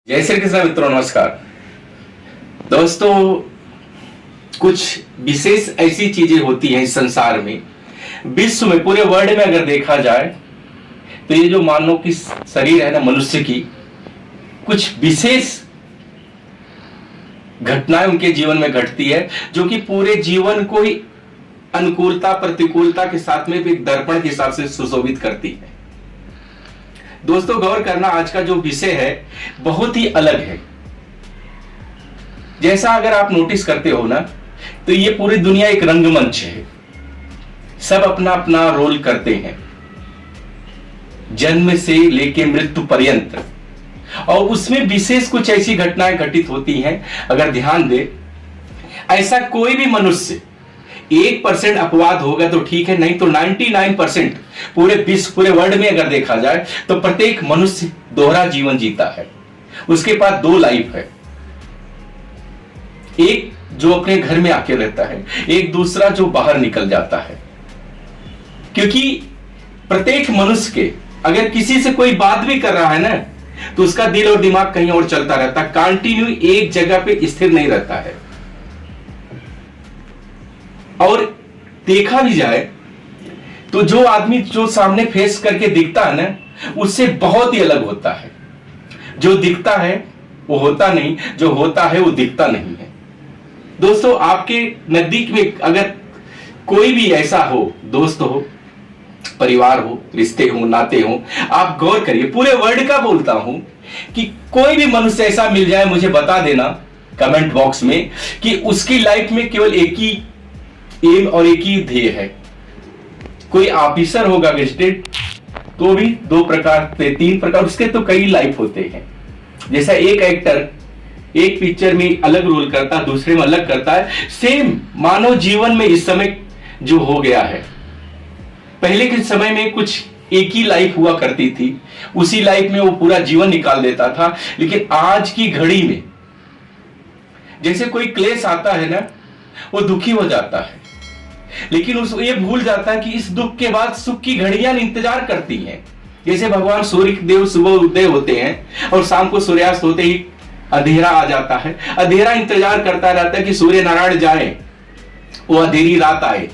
जय श्री कृष्ण मित्रों, नमस्कार दोस्तों। कुछ विशेष ऐसी चीजें होती हैं इस संसार में, विश्व में, पूरे वर्ल्ड में अगर देखा जाए तो ये जो मानव की शरीर है ना, मनुष्य की, कुछ विशेष घटनाएं उनके जीवन में घटती है जो कि पूरे जीवन को ही अनुकूलता प्रतिकूलता के साथ में भी एक दर्पण के हिसाब से सुशोभित करती है। दोस्तों, गौर करना, आज का जो विषय है बहुत ही अलग है। जैसा अगर आप नोटिस करते हो ना, तो ये पूरी दुनिया एक रंगमंच है। सब अपना अपना रोल करते हैं, जन्म से लेके मृत्यु पर्यंत, और उसमें विशेष कुछ ऐसी घटनाएं घटित होती हैं। अगर ध्यान दे, ऐसा कोई भी मनुष्य 1% अपवाद होगा तो ठीक है, नहीं तो 99% पूरे विश्व, पूरे वर्ल्ड में अगर देखा जाए तो प्रत्येक मनुष्य दोहरा जीवन जीता है। उसके पास दो लाइफ है, एक जो अपने घर में आके रहता है, एक दूसरा जो बाहर निकल जाता है। क्योंकि प्रत्येक मनुष्य के अगर किसी से कोई बात भी कर रहा है ना, तो उसका दिल और दिमाग कहीं और चलता रहता है, कंटिन्यू एक जगह पे स्थिर नहीं रहता है। और देखा भी जाए तो जो आदमी जो सामने फेस करके दिखता है ना, उससे बहुत ही अलग होता है। जो दिखता है वो होता नहीं, जो होता है वो दिखता नहीं है। दोस्तों, आपके नजदीक में अगर कोई भी ऐसा हो, दोस्त हो, परिवार हो, रिश्ते हो, नाते हो, आप गौर करिए, पूरे वर्ल्ड का बोलता हूं कि कोई भी मनुष्य ऐसा मिल जाए, मुझे बता देना कमेंट बॉक्स में कि उसकी लाइफ में केवल एक ही एम और एक ही ध्येय है। कोई ऑफिसर होगा गजेटेड, तो भी 2 प्रकार से 3 प्रकार, उसके तो कई लाइफ होते हैं। जैसा एक एक्टर एक पिक्चर में अलग रोल करता है, दूसरे में अलग करता है, सेम मानव जीवन में इस समय जो हो गया है। पहले के समय में कुछ एक ही लाइफ हुआ करती थी, उसी लाइफ में वो पूरा जीवन निकाल देता था। लेकिन आज की घड़ी में जैसे कोई क्लेश आता है ना, वो दुखी हो जाता है, लेकिन उस ये भूल जाता है कि इस दुख के बाद सुख की घड़ियां इंतजार करती हैं। जैसे भगवान सूर्य देव सुबह उदय होते हैं और शाम को सूर्यास्त होते ही अंधेरा आ जाता है। अंधेरा इंतजार करता रहता है कि सूर्य नारायण जाए, वो अंधेरी रात आए।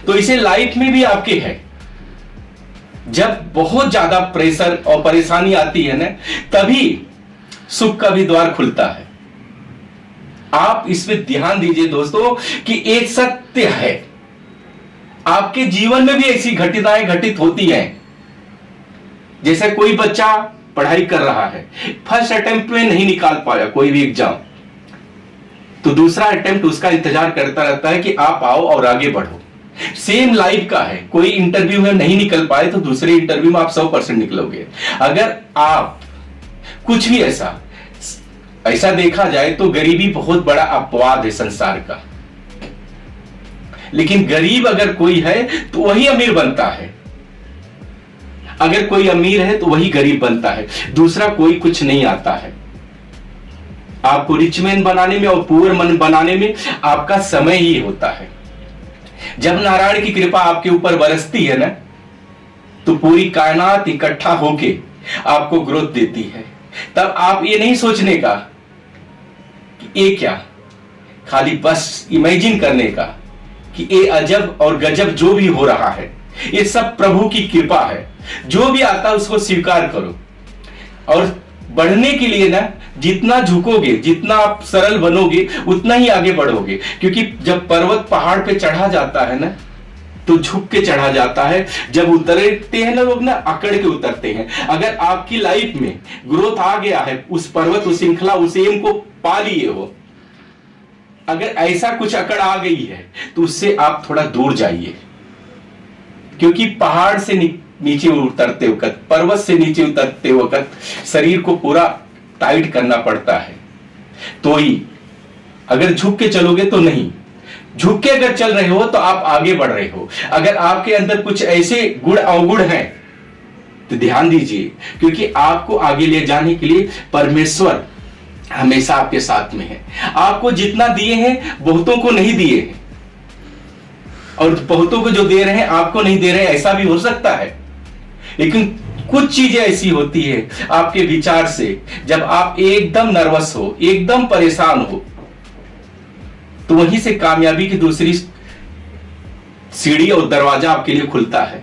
तो इसे लाइफ में भी आपके है, जब बहुत ज्यादा प्रेशर और परेशानी आती है ना, तभी सुख का भी द्वार खुलता है। आप इसमें ध्यान दीजिए दोस्तों कि एक सत्य है, आपके जीवन में भी ऐसी घटनाएं घटित होती हैं। जैसे कोई बच्चा पढ़ाई कर रहा है, फर्स्ट अटेम्प्ट में नहीं निकाल पाया कोई भी एग्जाम, तो दूसरा अटेम्प्ट उसका इंतजार करता रहता है कि आप आओ और आगे बढ़ो। सेम लाइफ का है, कोई इंटरव्यू में नहीं निकल पाए तो दूसरे इंटरव्यू में आप 100% निकलोगे। अगर आप कुछ भी ऐसा देखा जाए तो गरीबी बहुत बड़ा अपवाद है संसार का, लेकिन गरीब अगर कोई है तो वही अमीर बनता है, अगर कोई अमीर है तो वही गरीब बनता है, दूसरा कोई कुछ नहीं आता है। आपको रिच मैन बनाने में और पुअर मन बनाने में आपका समय ही होता है। जब नारायण की कृपा आपके ऊपर बरसती है ना, तो पूरी कायनात इकट्ठा होके आपको ग्रोथ देती है। तब आप ये नहीं सोचने का कि ये क्या, खाली बस इमेजिन करने का कि ये अजब और गजब जो भी हो रहा है, ये सब प्रभु की कृपा है। जो भी आता है उसको स्वीकार करो, और बढ़ने के लिए ना जितना झुकोगे, जितना आप सरल बनोगे, उतना ही आगे बढ़ोगे। क्योंकि जब पर्वत पहाड़ पे चढ़ा जाता है ना, तो झुक के चढ़ा जाता है। जब उतरते हैं ना लोग ना, अकड़ के उतरते हैं। अगर आपकी लाइफ में ग्रोथ आ गया है, उस पर्वत, उस श्रृंखला, उस एम को पा लिए हो, अगर ऐसा कुछ अकड़ आ गई है तो उससे आप थोड़ा दूर जाइए। क्योंकि पहाड़ से नीचे उतरते वक्त, पर्वत से नीचे उतरते वक्त शरीर को पूरा टाइट करना पड़ता है, तो ही अगर झुक के चलोगे तो नहीं। झुक के अगर चल रहे हो तो आप आगे बढ़ रहे हो। अगर आपके अंदर कुछ ऐसे गुण अवगुण हैं तो ध्यान दीजिए, क्योंकि आपको आगे ले जाने के लिए परमेश्वर हमेशा आपके साथ में है। आपको जितना दिए हैं बहुतों को नहीं दिए हैं, और बहुतों को जो दे रहे हैं आपको नहीं दे रहे हैं, ऐसा भी हो सकता है। लेकिन कुछ चीजें ऐसी होती है आपके विचार से, जब आप एकदम नर्वस हो, एकदम परेशान हो, तो वहीं से कामयाबी की दूसरी सीढ़ी और दरवाजा आपके लिए खुलता है।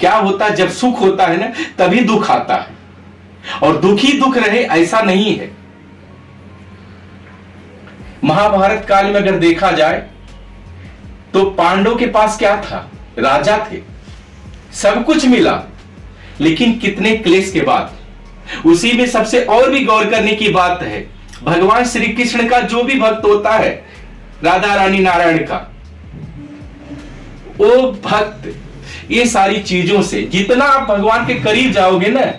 क्या होता है, जब सुख होता है ना, तभी दुख आता है, और दुख ही दुख रहे ऐसा नहीं है। महाभारत काल में अगर देखा जाए तो पांडवों के पास क्या था, राजा थे, सब कुछ मिला, लेकिन कितने क्लेश के बाद। उसी में सबसे और भी गौर करने की बात है, भगवान श्री कृष्ण का जो भी भक्त होता है, राधा रानी नारायण का, वो भक्त ये सारी चीजों से, जितना आप भगवान के करीब जाओगे ना,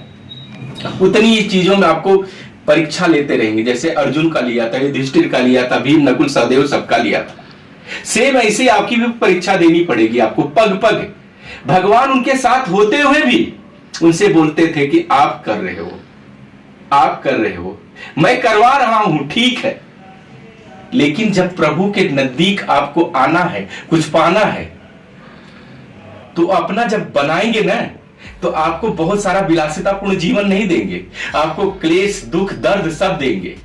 उतनी ये चीजों में आपको परीक्षा लेते रहेंगे। जैसे अर्जुन का लिया था, युधिष्ठिर का लिया था, भीम नकुल सहदेव सबका लिया था, सेम ऐसे आपकी भी परीक्षा देनी पड़ेगी आपको। पग पग भगवान उनके साथ होते हुए भी उनसे बोलते थे कि आप कर रहे हो, आप कर रहे हो, मैं करवा रहा हूं, ठीक है, लेकिन जब प्रभु के नजदीक आपको आना है, कुछ पाना है, तो अपना जब बनाएंगे ना, तो आपको बहुत सारा विलासितापूर्ण जीवन नहीं देंगे, आपको क्लेश, दुख, दर्द सब देंगे।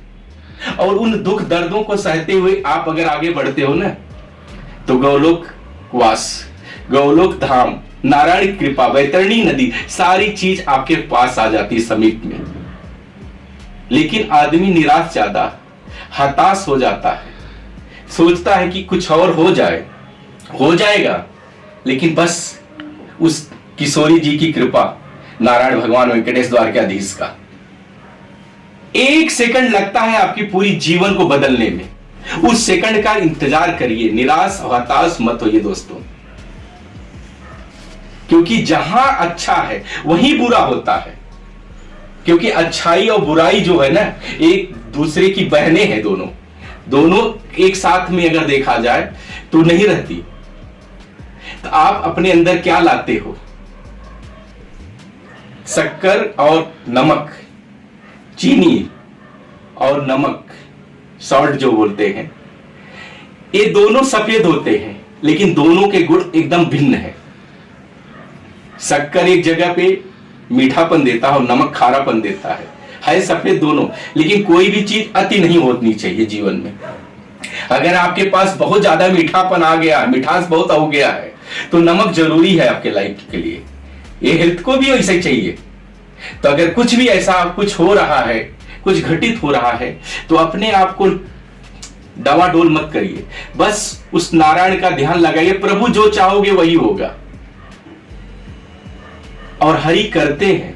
और उन दुख दर्दों को सहते हुए आप अगर आगे बढ़ते हो ना, तो गौलोक वास, गौलोक धाम, नारायण कृपा, वैतरणी नदी, सारी चीज आपके पास आ जाती है समीप में। लेकिन आदमी निराश ज्यादा, हताश हो जाता है, सोचता है कि कुछ और हो जाए, हो जाएगा, लेकिन बस उस किशोरी जी की कृपा, नारायण भगवान वेंकटेश द्वारकाधीश का, एक सेकंड लगता है आपकी पूरी जीवन को बदलने में। उस सेकंड का इंतजार करिए, निराश और हताश मत होइए दोस्तों, क्योंकि जहां अच्छा है वहीं बुरा होता है। क्योंकि अच्छाई और बुराई जो है ना, एक दूसरे की बहनें हैं, दोनों एक साथ में अगर देखा जाए तो नहीं रहती। तो आप अपने अंदर क्या लाते हो, शक्कर और नमक, चीनी और नमक, सॉल्ट जो बोलते हैं, ये दोनों सफेद होते हैं, लेकिन दोनों के गुण एकदम भिन्न है। शक्कर एक जगह पे मीठापन देता है और नमक खारापन देता है सफेद दोनों, लेकिन कोई भी चीज अति नहीं होनी चाहिए जीवन में। अगर आपके पास बहुत ज्यादा मीठापन आ गया, मिठास बहुत हो गया है, तो नमक जरूरी है आपके लाइफ के लिए, ये हेल्थ को भी वैसे चाहिए। तो अगर कुछ भी ऐसा कुछ हो रहा है, कुछ घटित हो रहा है, तो अपने आप को डवाडोल मत करिए, बस उस नारायण का ध्यान लगाइए, प्रभु जो चाहोगे वही होगा। और हरि करते हैं,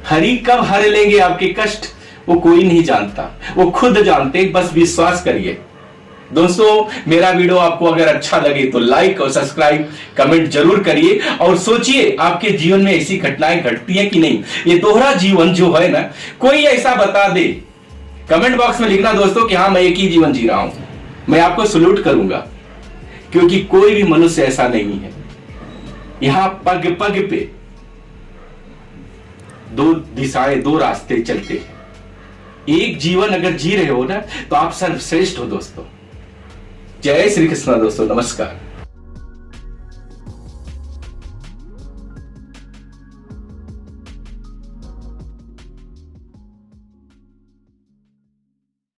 हरि कब हर लेंगे आपके कष्ट, वो कोई नहीं जानता, वो खुद जानते, बस विश्वास करिए। दोस्तों, मेरा वीडियो आपको अगर अच्छा लगे तो लाइक और सब्सक्राइब, कमेंट जरूर करिए, और सोचिए आपके जीवन में ऐसी घटनाएं घटती हैं कि नहीं। ये दोहरा जीवन जो है ना, कोई ऐसा बता दे, कमेंट बॉक्स में लिखना दोस्तों कि हाँ मैं एक ही जीवन जी रहा हूं, मैं आपको सल्यूट करूंगा, क्योंकि कोई भी मनुष्य ऐसा नहीं है। यहां पग पग पे दो दिशाएं, दो रास्ते चलते हैं। एक जीवन अगर जी रहे हो ना, तो आप सर्वश्रेष्ठ हो दोस्तों। जय श्री कृष्ण दोस्तों, नमस्कार।